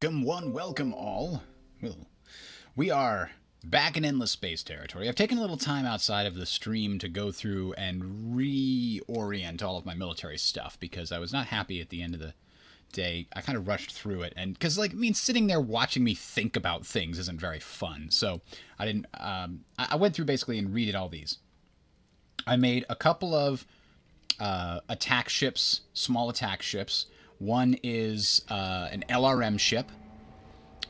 Welcome all. Well, we are back in Endless Space territory. I've taken a little time outside of the stream to go through and reorient all of my military stuff because I was not happy at the end of the day. I kind of rushed through it, and because sitting there watching me think about things isn't very fun. So I didn't. I went through basically and redid all these. I made a couple of attack ships, small attack ships. One is an LRM ship.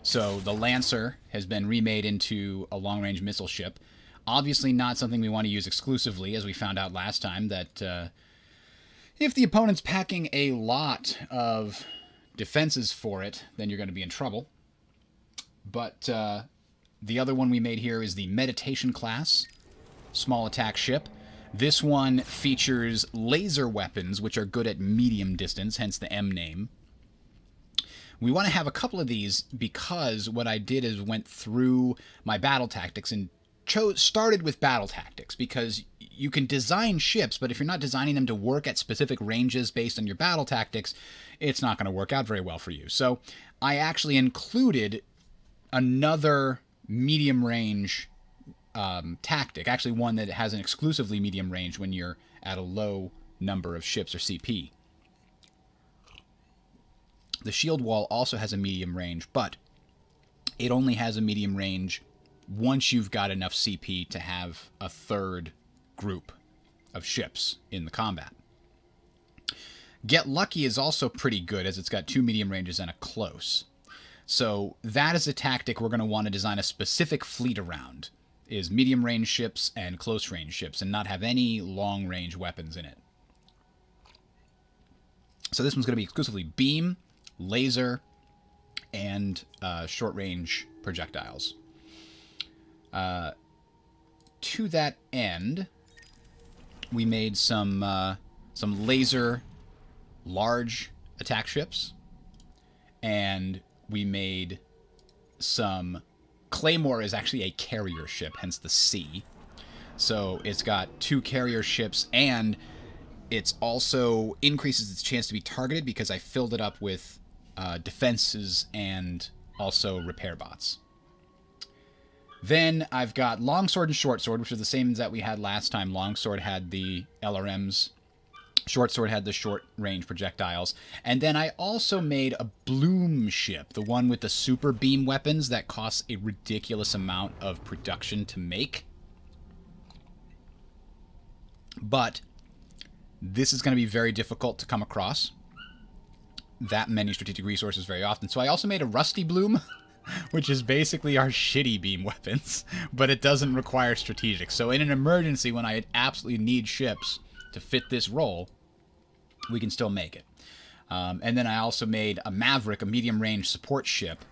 So the Lancer has been remade into a long-range missile ship. Obviously not something we want to use exclusively, as we found out last time, that if the opponent's packing a lot of defenses for it, then you're going to be in trouble. But the other one we made here is the Meditation class, small attack ship. This one features laser weapons, which are good at medium distance, hence the M name. We want to have a couple of these because what I did is went through my battle tactics and started with battle tactics, because you can design ships, but if you're not designing them to work at specific ranges based on your battle tactics, it's not going to work out very well for you. So I actually included another medium range tactic, actually one that has an exclusively medium range when you're at a low number of ships or CP. The shield wall also has a medium range, but it only has a medium range once you've got enough CP to have a third group of ships in the combat. Get Lucky is also pretty good, as it's got 2 medium ranges and a close. So that is a tactic we're going to want to design a specific fleet around, is medium range ships and close range ships, and not have any long range weapons in it. So this one's going to be exclusively beam, laser, and short range projectiles. To that end, we made some laser large attack ships, and we made some... Claymore is actually a carrier ship, hence the C. So it's got 2 carrier ships, and it's also increases its chance to be targeted because I filled it up with defenses and also repair bots. Then I've got Longsword and Shortsword, which are the same that we had last time. Longsword had the LRMs. Shortsword had the short-range projectiles. And then I also made a Bloom ship, the one with the super beam weapons that costs a ridiculous amount of production to make. But this is going to be very difficult to come across that many strategic resources very often. So I also made a Rusty Bloom, which is basically our shitty beam weapons, but it doesn't require strategic. So in an emergency, when I absolutely need ships to fit this role, we can still make it. And then I also made a Maverick, a medium-range support ship,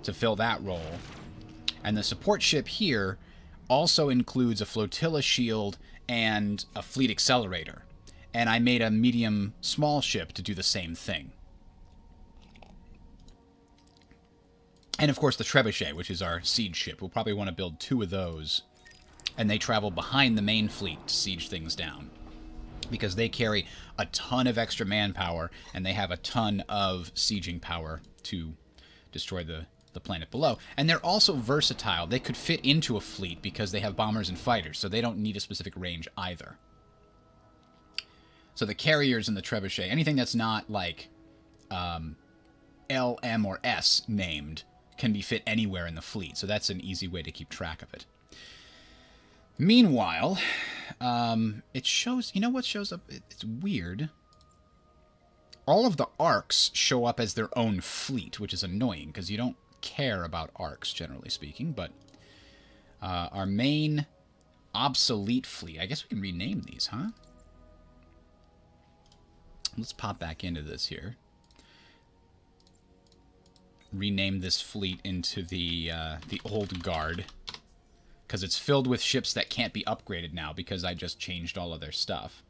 to fill that role. And the support ship here also includes a flotilla shield and a fleet accelerator. And I made a medium-small ship to do the same thing. And, of course, the Trebuchet, which is our siege ship. We'll probably want to build 2 of those. And they travel behind the main fleet to siege things down, because they carry a ton of extra manpower, and they have a ton of sieging power to destroy the planet below. And they're also versatile. They could fit into a fleet because they have bombers and fighters, so they don't need a specific range either. So the carriers and the Trebuchet, anything that's not like L, M, or S named, can be fit anywhere in the fleet, so that's an easy way to keep track of it. Meanwhile, it shows... You know what shows up? It's weird. All of the arcs show up as their own fleet, which is annoying, because you don't care about arcs, generally speaking. But our main obsolete fleet... I guess we can rename these, huh? Let's pop back into this here. Rename this fleet into the Old Guard, because it's filled with ships that can't be upgraded now because I just changed all of their stuff.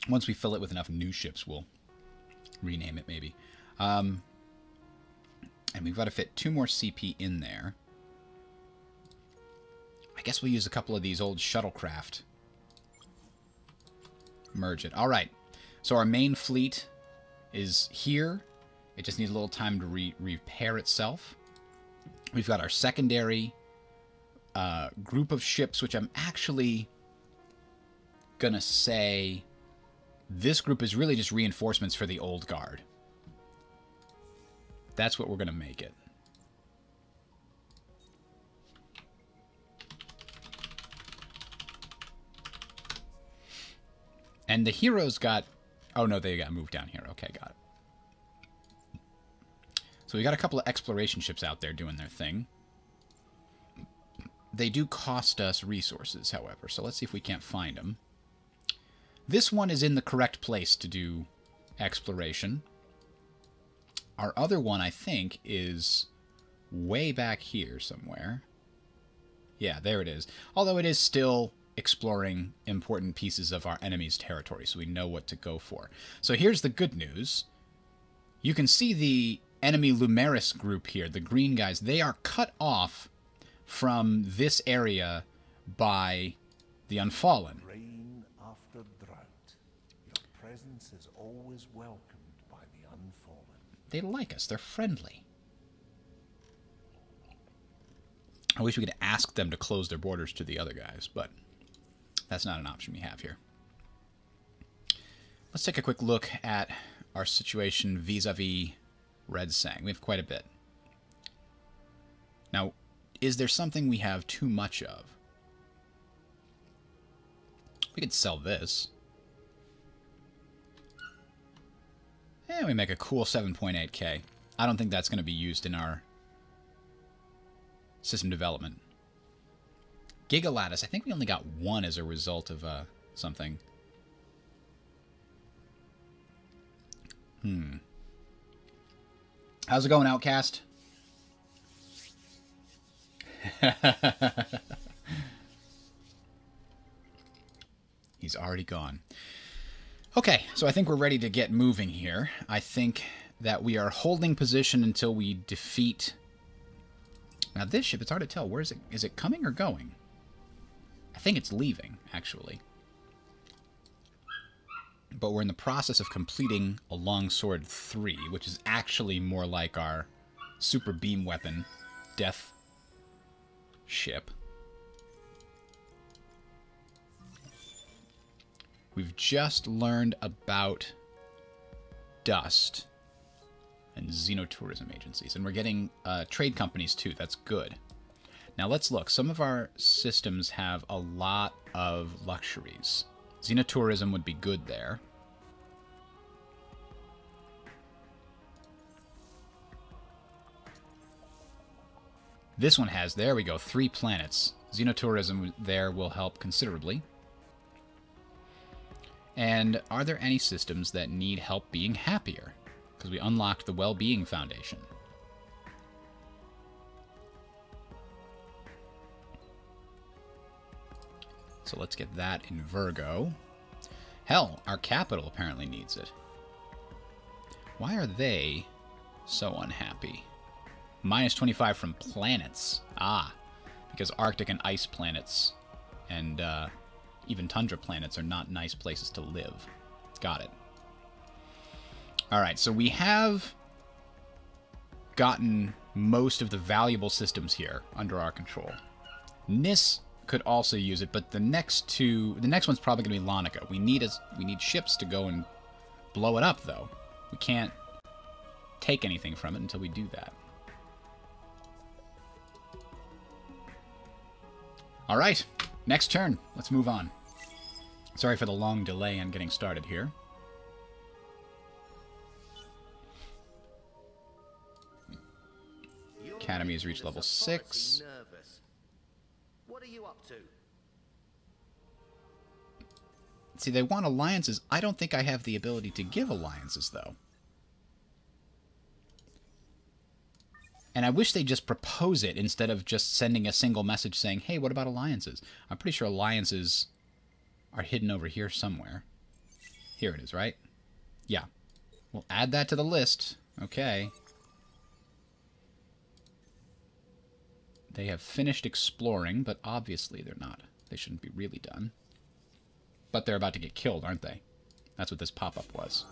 Once we fill it with enough new ships, we'll rename it maybe. And we've got to fit 2 more CP in there. I guess we'll use a couple of these old shuttlecraft. Merge it. All right. So our main fleet is here. It just needs a little time to repair itself. We've got our secondary group of ships, which I'm actually gonna say this group is really just reinforcements for the old guard. That's what we're gonna make it. And the heroes got... Oh, no, they got moved down here. Okay, got it. So we got a couple of exploration ships out there doing their thing. They do cost us resources, however, so let's see if we can't find them. This one is in the correct place to do exploration. Our other one, I think, is way back here somewhere. Yeah, there it is. Although it is still exploring important pieces of our enemy's territory, so we know what to go for. So here's the good news. You can see the enemy Lumeris group here, the green guys. They are cut off from this area by the Unfallen. Rain after drought, your presence is always welcomed by the Unfallen. They like us. They're friendly. I wish we could ask them to close their borders to the other guys, but that's not an option we have here. Let's take a quick look at our situation vis-a-vis Red Sang. We have quite a bit. Now, is there something we have too much of? We could sell this. And we make a cool 7.8k. I don't think that's going to be used in our system development. Gigalattice, I think we only got one as a result of something. How's it going, Outcast? He's already gone. Okay, so I think we're ready to get moving here. I think that we are holding position until we defeat... Now this ship, it's hard to tell. Where is it? Is it coming or going? I think it's leaving, actually. But we're in the process of completing a Longsword 3, which is actually more like our super beam weapon death ship. We've just learned about Dust and xenotourism agencies, and we're getting trade companies too. That's good. Now let's look. Some of our systems have a lot of luxuries. Xenotourism would be good there. This one has, there we go, 3 planets. Xenotourism there will help considerably. And are there any systems that need help being happier? Because we unlocked the Well-Being Foundation. So let's get that in Virgo. Hell, our capital apparently needs it. Why are they so unhappy? Minus 25 from planets. Ah, because Arctic and ice planets and even tundra planets are not nice places to live. Got it. Alright, so we have gotten most of the valuable systems here under our control. Nis could also use it, but the next one's probably going to be Lonica. We need ships to go and blow it up, though. We can't take anything from it until we do that. Alright, next turn. Let's move on. Sorry for the long delay on getting started here. Academy has reached level 6. What are you up to? See, they want alliances. I don't think I have the ability to give alliances, though. And I wish they'd just propose it instead of just sending a single message saying, hey, what about alliances? I'm pretty sure alliances are hidden over here somewhere. Here it is, right? Yeah. We'll add that to the list. Okay. They have finished exploring, but obviously they're not. They shouldn't be really done. But they're about to get killed, aren't they? That's what this pop-up was.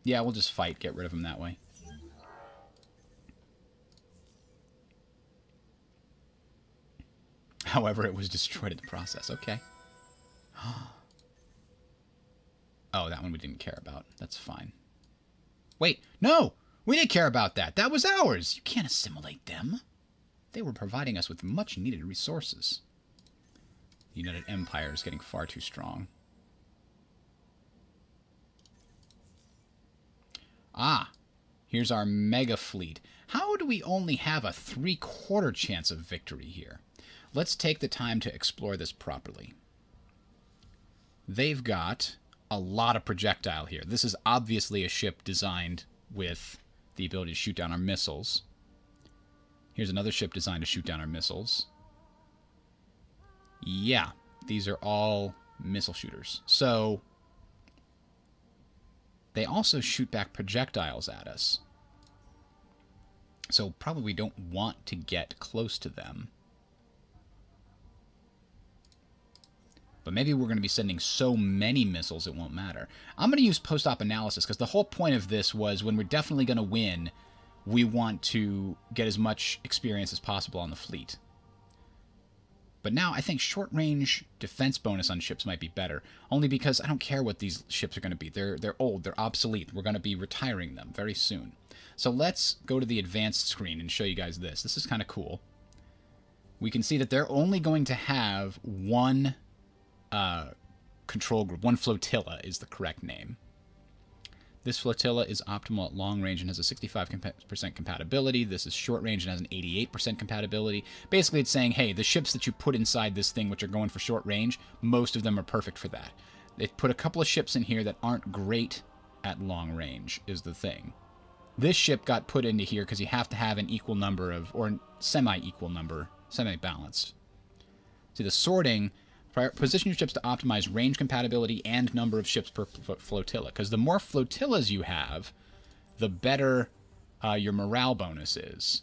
Yeah, we'll just fight, get rid of him that way. However, it was destroyed in the process. Okay. Oh, that one we didn't care about. That's fine. Wait, no! We didn't care about that. That was ours. You can't assimilate them. They were providing us with much-needed resources. The United Empire is getting far too strong. Ah, here's our mega fleet. How do we only have a 3/4 chance of victory here? Let's take the time to explore this properly. They've got a lot of projectile here. This is obviously a ship designed with the ability to shoot down our missiles. Here's another ship designed to shoot down our missiles. Yeah, these are all missile shooters. So they also shoot back projectiles at us. So probably we don't want to get close to them. But maybe we're going to be sending so many missiles it won't matter. I'm going to use post-op analysis because the whole point of this was when we're definitely going to win, we want to get as much experience as possible on the fleet. But now I think short-range defense bonus on ships might be better, only because I don't care what these ships are going to be. They're old, they're obsolete. We're going to be retiring them very soon. So let's go to the advanced screen and show you guys this. This is kind of cool. We can see that they're only going to have one control group. One flotilla is the correct name. This flotilla is optimal at long range and has a 65% compatibility. This is short range and has an 88% compatibility. Basically, it's saying, hey, the ships that you put inside this thing, which are going for short range, most of them are perfect for that. They put a couple of ships in here that aren't great at long range, is the thing. This ship got put into here because you have to have an equal number of, or semi-equal number, semi-balanced. See, the sorting... Position your ships to optimize range compatibility and number of ships per flotilla. Because the more flotillas you have, the better your morale bonus is.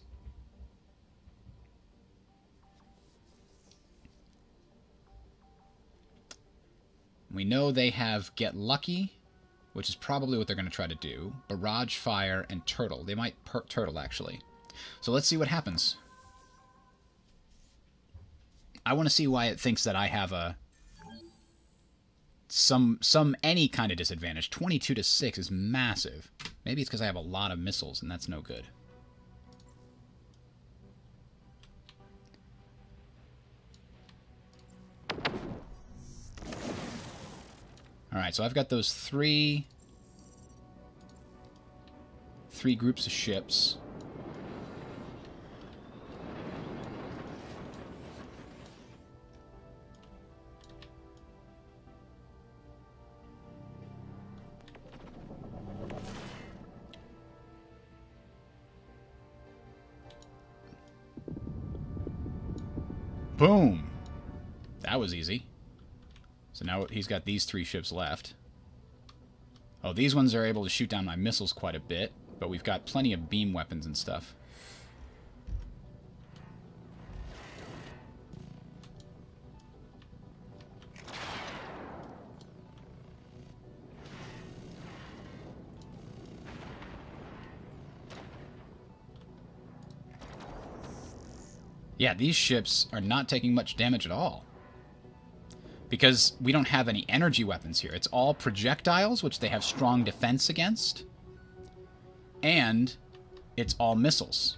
We know they have Get Lucky, which is probably what they're going to try to do. Barrage Fire and Turtle. They might Turtle, actually. So let's see what happens. I want to see why it thinks that I have a any kind of disadvantage. 22-6 is massive. Maybe it's because I have a lot of missiles, and that's no good. All right, so I've got those three groups of ships. Boom! That was easy. So now he's got these 3 ships left. Oh, these ones are able to shoot down my missiles quite a bit, but we've got plenty of beam weapons and stuff. Yeah, these ships are not taking much damage at all. Because we don't have any energy weapons here. It's all projectiles, which they have strong defense against. And it's all missiles.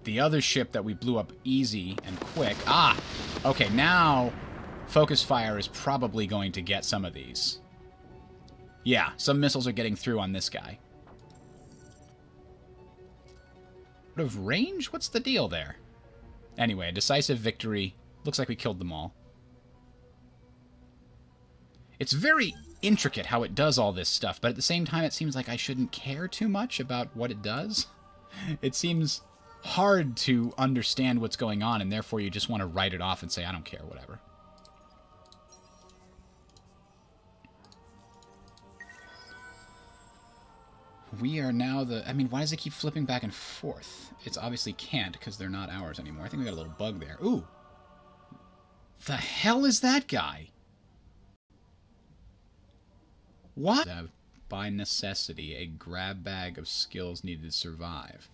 The other ship that we blew up easy and quick... Ah! Okay, now focus fire is probably going to get some of these. Yeah, some missiles are getting through on this guy. Of range? What's the deal there? Anyway, a decisive victory. Looks like we killed them all. It's very intricate how it does all this stuff, but at the same time it seems like I shouldn't care too much about what it does. It seems hard to understand what's going on, and therefore you just want to write it off and say, I don't care, whatever. We are now the... I mean, why does it keep flipping back and forth? It's obviously can't, because they're not ours anymore. I think we got a little bug there. Ooh! The hell is that guy? What? By necessity, a grab bag of skills needed to survive.